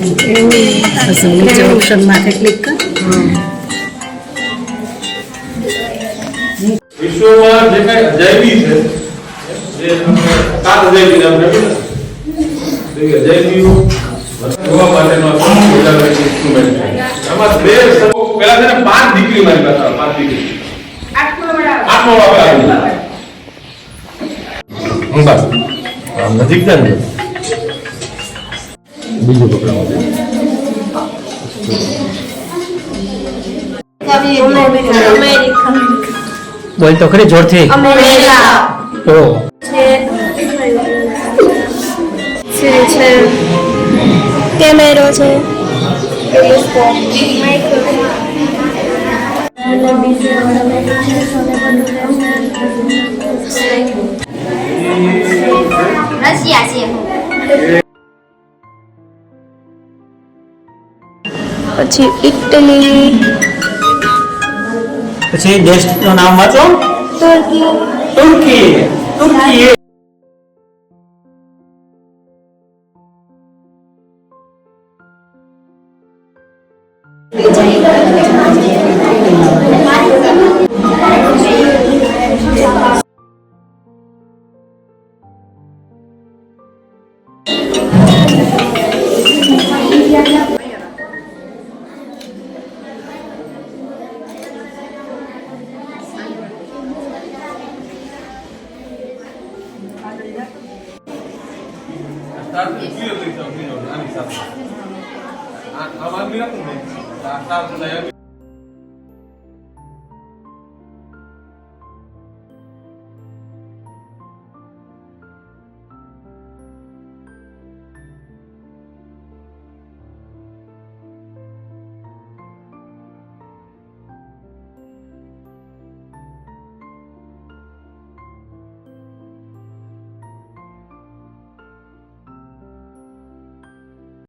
બસ નીચે ઓપ્શનમાં ક્લિક કર. વિશ્વમાં જે કઈ અજાયબી છે જે સાત અજાયબી નામ રાખ્યું ને અજાયબીઓ જોવા માટેનો ઇન્સ્ટ્રુમેન્ટ છે. આમાં બે પેલા છે ને 5 ડિગ્રી મારી પાસે 5 ડિગ્રી આઠમો બસ નજીક છે ને બીજું બોલ તો ખરી જોરથી. ઓ છે કેમેરો છે રશિયા છે. પછી ઇટલી પછી દેશનું નામ વાંચો. તુર્કી તુર્કી. તુર્કી આની સાથે આ આમાં બી રાખું ને આ સાત અજાયબી